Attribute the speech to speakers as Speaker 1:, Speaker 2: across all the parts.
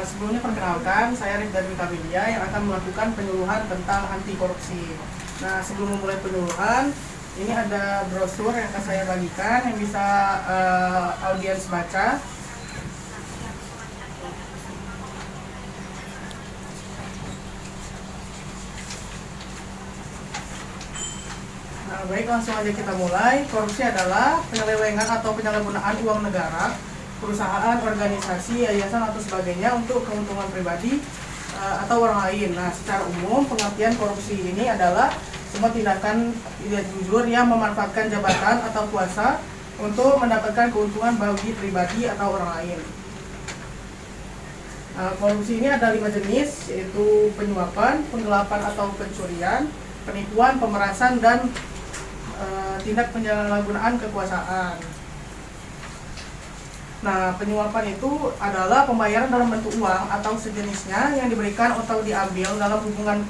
Speaker 1: Sebelumnya perkenalkan, saya Rifda Dwi Kabilia yang akan melakukan penyuluhan tentang anti korupsi. Nah, sebelum memulai penyuluhan, ini ada brosur yang akan saya bagikan yang bisa audiens baca. Nah, baik, langsung aja kita mulai. Korupsi adalah penyelewengan atau penyalahgunaan uang negara, perusahaan, organisasi, yayasan atau sebagainya untuk keuntungan pribadi atau orang lain. Nah, secara umum pengertian korupsi ini adalah semua tindakan tidak jujur yang memanfaatkan jabatan atau kuasa untuk mendapatkan keuntungan bagi pribadi atau orang lain. Korupsi ini ada 5 jenis, yaitu penyuapan, penggelapan atau pencurian, penipuan, pemerasan, dan tindak penyalahgunaan kekuasaan. Nah, penyuapan itu adalah pembayaran dalam bentuk uang atau sejenisnya yang diberikan atau diambil dalam hubungan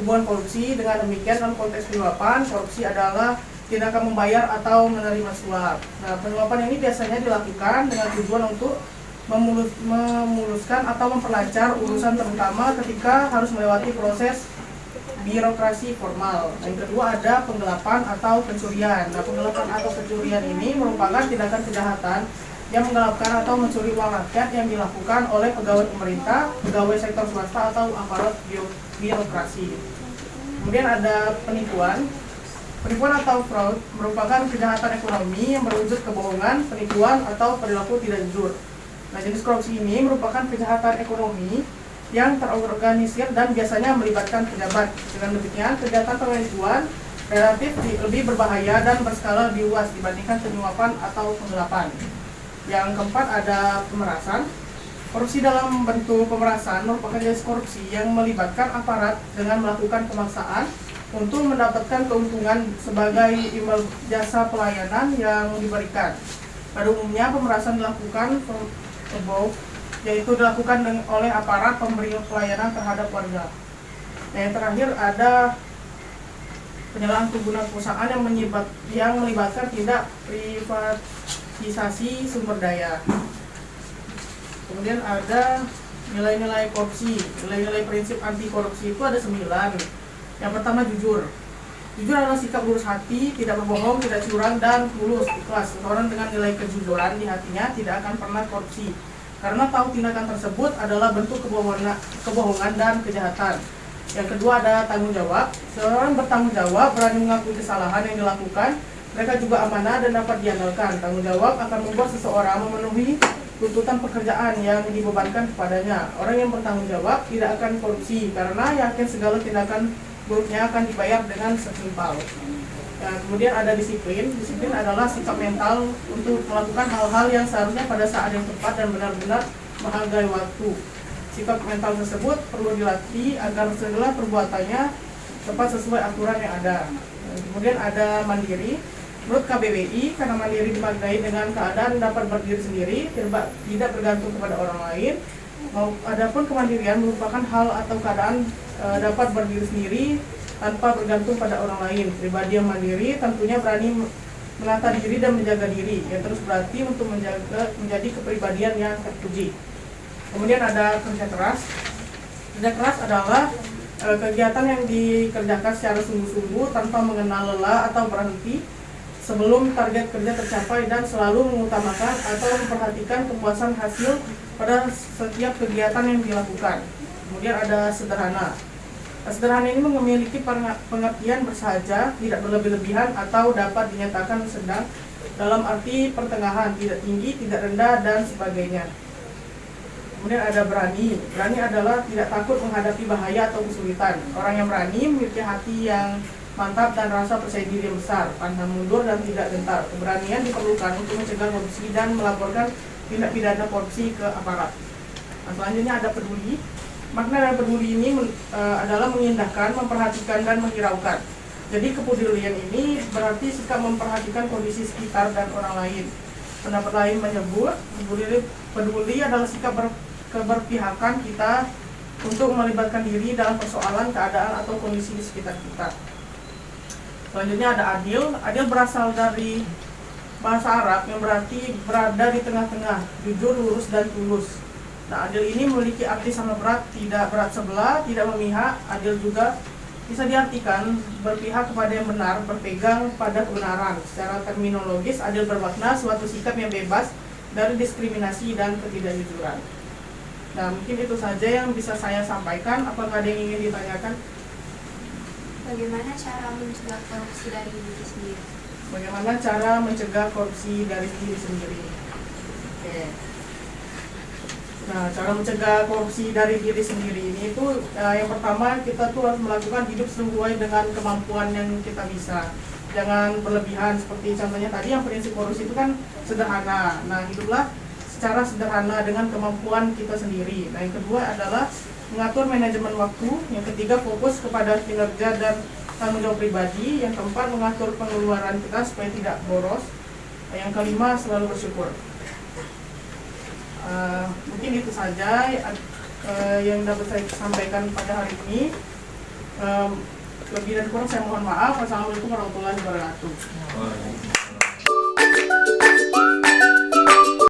Speaker 1: korupsi. Dengan demikian, dalam konteks penyuapan, korupsi adalah tindakan membayar atau menerima suap. Nah, penyuapan ini biasanya dilakukan dengan tujuan untuk memuluskan atau memperlancar urusan, terutama ketika harus melewati proses birokrasi formal. Yang kedua ada penggelapan atau pencurian. Nah, penggelapan atau pencurian ini merupakan tindakan kejahatan yang menggelapkan atau mencuri uang rakyat yang dilakukan oleh pegawai pemerintah, pegawai sektor swasta atau aparat birokrasi. Kemudian ada penipuan. Penipuan atau fraud merupakan kejahatan ekonomi yang berwujud kebohongan, penipuan atau perilaku tidak jujur. Nah, jenis korupsi ini merupakan kejahatan ekonomi yang terorganisir dan biasanya melibatkan pejabat. Dengan demikian, kejahatan penipuan relatif lebih berbahaya dan berskala lebih luas dibandingkan penyuapan atau penggelapan. Yang keempat ada pemerasan. Korupsi dalam bentuk pemerasan merupakan jenis korupsi yang melibatkan aparat dengan melakukan pemaksaan untuk mendapatkan keuntungan sebagai imbal jasa pelayanan yang diberikan. Pada umumnya pemerasan dilakukan yaitu dilakukan oleh aparat pemberi pelayanan terhadap warga. Nah, yang terakhir ada penyalahan kegunaan perusahaan yang melibatkan tindak privatisasi sumber daya. Kemudian ada nilai-nilai korupsi. Nilai-nilai prinsip anti korupsi itu ada 9. Yang pertama jujur. Jujur adalah sikap lurus hati, tidak berbohong, tidak curang, dan tulus, ikhlas. Orang dengan nilai kejujuran di hatinya tidak akan pernah korupsi, karena tahu tindakan tersebut adalah bentuk kebohongan dan kejahatan. Yang kedua ada tanggung jawab. Seorang bertanggung jawab berani mengakui kesalahan yang dilakukan. Mereka juga amanah dan dapat diandalkan. Tanggung jawab akan membuat seseorang memenuhi tuntutan pekerjaan yang dibebankan kepadanya. Orang yang bertanggung jawab tidak akan korupsi karena yakin segala tindakan buruknya akan dibayar dengan setimpal. Nah, kemudian ada disiplin. Disiplin adalah sikap mental untuk melakukan hal-hal yang seharusnya pada saat yang tepat dan benar-benar menghargai waktu. Sikap mental tersebut perlu dilatih agar segala perbuatannya tepat sesuai aturan yang ada. Kemudian ada mandiri. Menurut KBBI, karena mandiri dimaknai dengan keadaan dapat berdiri sendiri, tidak bergantung kepada orang lain. Adapun kemandirian merupakan hal atau keadaan dapat berdiri sendiri tanpa bergantung pada orang lain. Pribadi yang mandiri tentunya berani menata diri dan menjaga diri, yang terus berarti untuk menjadi kepribadian yang terpuji. Kemudian ada kerja keras. Kerja keras adalah kegiatan yang dikerjakan secara sungguh-sungguh tanpa mengenal lelah atau berhenti sebelum target kerja tercapai, dan selalu mengutamakan atau memperhatikan kepuasan hasil pada setiap kegiatan yang dilakukan. Kemudian ada sederhana. Sederhana ini memiliki pengertian bersahaja, tidak berlebih-lebihan, atau dapat dinyatakan sedang dalam arti pertengahan, tidak tinggi, tidak rendah, dan sebagainya. Kemudian ada berani. Berani adalah tidak takut menghadapi bahaya atau kesulitan. Orang yang berani memiliki hati yang mantap dan rasa percaya diri yang besar, pantang mundur dan tidak gentar. Keberanian diperlukan untuk mencegah korupsi dan melaporkan tindak pidana korupsi ke aparat. Nah, selanjutnya ada peduli. Makna dari peduli ini adalah mengindahkan, memperhatikan, dan menghiraukan. Jadi kepedulian ini berarti sikap memperhatikan kondisi sekitar dan orang lain. Pendapat lain menyebut peduli adalah sikap keberpihakan kita untuk melibatkan diri dalam persoalan, keadaan, atau kondisi di sekitar kita. Selanjutnya ada adil. Adil berasal dari bahasa Arab yang berarti berada di tengah-tengah, jujur, lurus, dan tulus. Nah, adil ini memiliki arti sama berat, tidak berat sebelah, tidak memihak. Adil juga bisa diartikan berpihak kepada yang benar, berpegang pada kebenaran. Secara terminologis, adil bermakna suatu sikap yang bebas dari diskriminasi dan ketidakjujuran. Nah, mungkin itu saja yang bisa saya sampaikan. Apakah ada yang ingin ditanyakan?
Speaker 2: Bagaimana cara mencegah korupsi dari diri sendiri?
Speaker 1: Bagaimana cara mencegah korupsi dari diri sendiri? Oke. Nah, cara mencegah korupsi dari diri sendiri ini itu yang pertama kita tuh harus melakukan hidup sesuai dengan kemampuan yang kita bisa. Jangan berlebihan, seperti contohnya tadi yang prinsip korupsi itu kan sederhana. Nah, hiduplah secara sederhana dengan kemampuan kita sendiri. Nah, yang kedua adalah mengatur manajemen waktu. Yang ketiga, fokus kepada kinerja dan tanggung jawab pribadi. Yang keempat, mengatur pengeluaran kita supaya tidak boros. Yang kelima, selalu bersyukur. Mungkin itu saja yang dapat saya sampaikan pada hari ini. Lebih dan kurang saya mohon maaf. Wassalamualaikum warahmatullahi wabarakatuh.